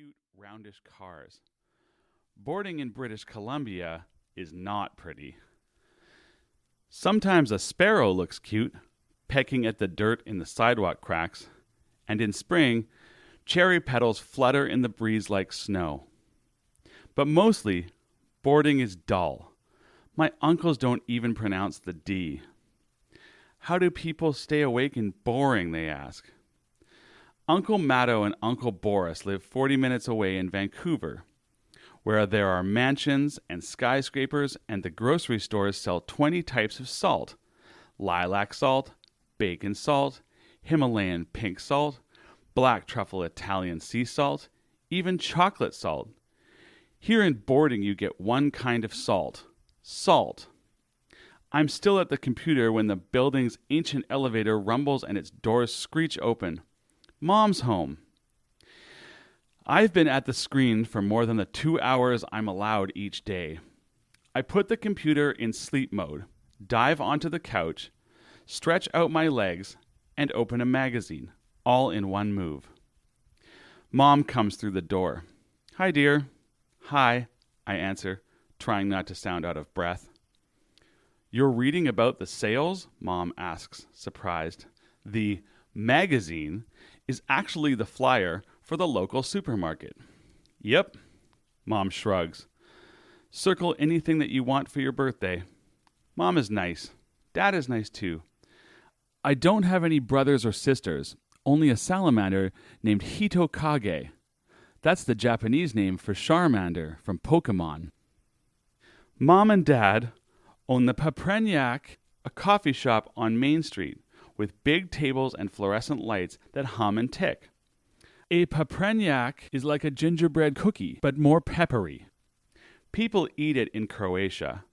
cute, roundish cars. Boarding in British Columbia is not pretty. Sometimes a sparrow looks cute, pecking at the dirt in the sidewalk cracks, and in spring, cherry petals flutter in the breeze like snow. But mostly, boarding is dull. My uncles don't even pronounce the D. How do people stay awake in boring, they ask. Uncle Matto and Uncle Boris live 40 minutes away in Vancouver, where there are mansions and skyscrapers, and the grocery stores sell 20 types of salt: lilac salt, bacon salt, Himalayan pink salt, black truffle Italian sea salt, even chocolate salt. Here in boarding you get one kind of salt. Salt. I'm still at the computer when the building's ancient elevator rumbles and its doors screech open. Mom's home. I've been at the screen for more than the 2 hours I'm allowed each day. I put the computer in sleep mode, dive onto the couch, stretch out my legs, and open a magazine, all in one move. Mom comes through the door. Hi, dear. Hi, I answer, trying not to sound out of breath. You're reading about the sales? Mom asks, surprised. The magazine is actually the flyer for the local supermarket. Yep, Mom shrugs. Circle anything that you want for your birthday. Mom is nice. Dad is nice too. I don't have any brothers or sisters, only a salamander named Hitokage. That's the Japanese name for Charmander from Pokemon. Mom and Dad own the Papreniak, a coffee shop on Main Street with big tables and fluorescent lights that hum and tick. A Papreniak is like a gingerbread cookie, but more peppery. People eat it in Croatia.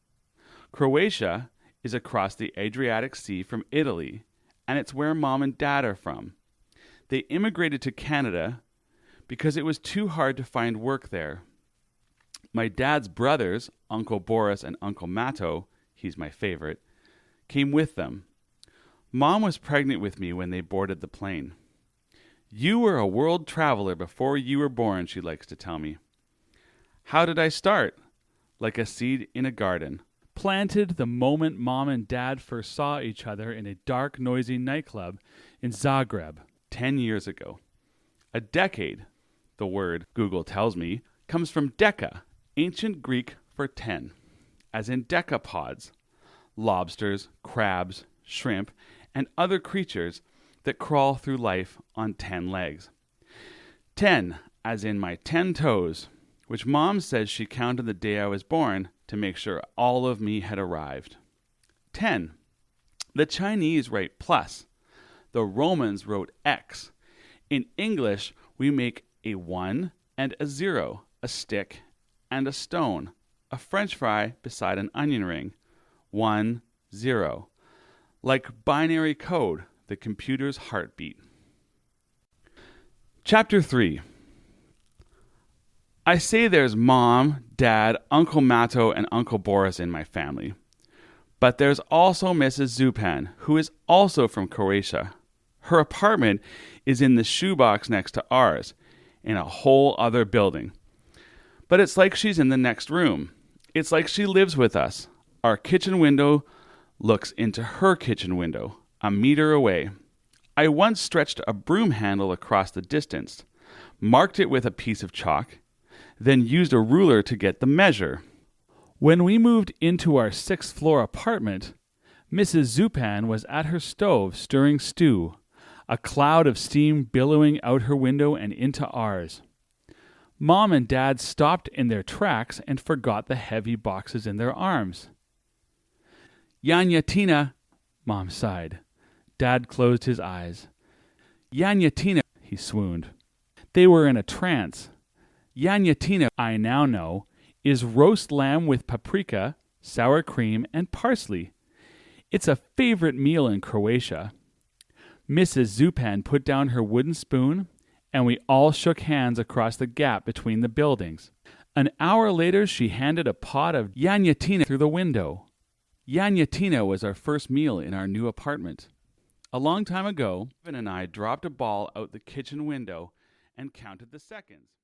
Croatia is across the Adriatic Sea from Italy, and it's where Mom and Dad are from. They immigrated to Canada because it was too hard to find work there. My dad's brothers, Uncle Boris and Uncle Matto, he's my favorite, came with them. Mom was pregnant with me when they boarded the plane. You were a world traveler before you were born, she likes to tell me. How did I start? Like a seed in a garden. Planted the moment Mom and Dad first saw each other in a dark, noisy nightclub in Zagreb 10 years ago. A decade, the word, Google tells me, comes from deca, ancient Greek for 10, as in decapods, lobsters, crabs, shrimp, and other creatures that crawl through life on 10 legs. 10, as in my 10 toes, which Mom says she counted the day I was born to make sure all of me had arrived. 10. The Chinese write plus. The Romans wrote X. In English, we make a 1 and a 0, a stick and a stone, a French fry beside an onion ring. 1, 0. Like binary code, the computer's heartbeat. Chapter 3. I say there's Mom, Dad, Uncle Matto, and Uncle Boris in my family. But there's also Mrs. Zupan, who is also from Croatia. Her apartment is in the shoebox next to ours, in a whole other building. But it's like she's in the next room. It's like she lives with us. Our kitchen window looks into her kitchen window, a meter away. I once stretched a broom handle across the distance, marked it with a piece of chalk, then used a ruler to get the measure. When we moved into our 6th floor apartment, Mrs. Zupan was at her stove stirring stew, a cloud of steam billowing out her window and into ours. Mom and Dad stopped in their tracks and forgot the heavy boxes in their arms. Yanyatina, Mom sighed. Dad closed his eyes. Yanyatina, he swooned. They were in a trance. Yanyatina, I now know, is roast lamb with paprika, sour cream, and parsley. It's a favorite meal in Croatia. Mrs. Zupan put down her wooden spoon, and we all shook hands across the gap between the buildings. An hour later, she handed a pot of yanyatina through the window. Yanyatina was our first meal in our new apartment. A long time ago, Evan and I dropped a ball out the kitchen window and counted the seconds.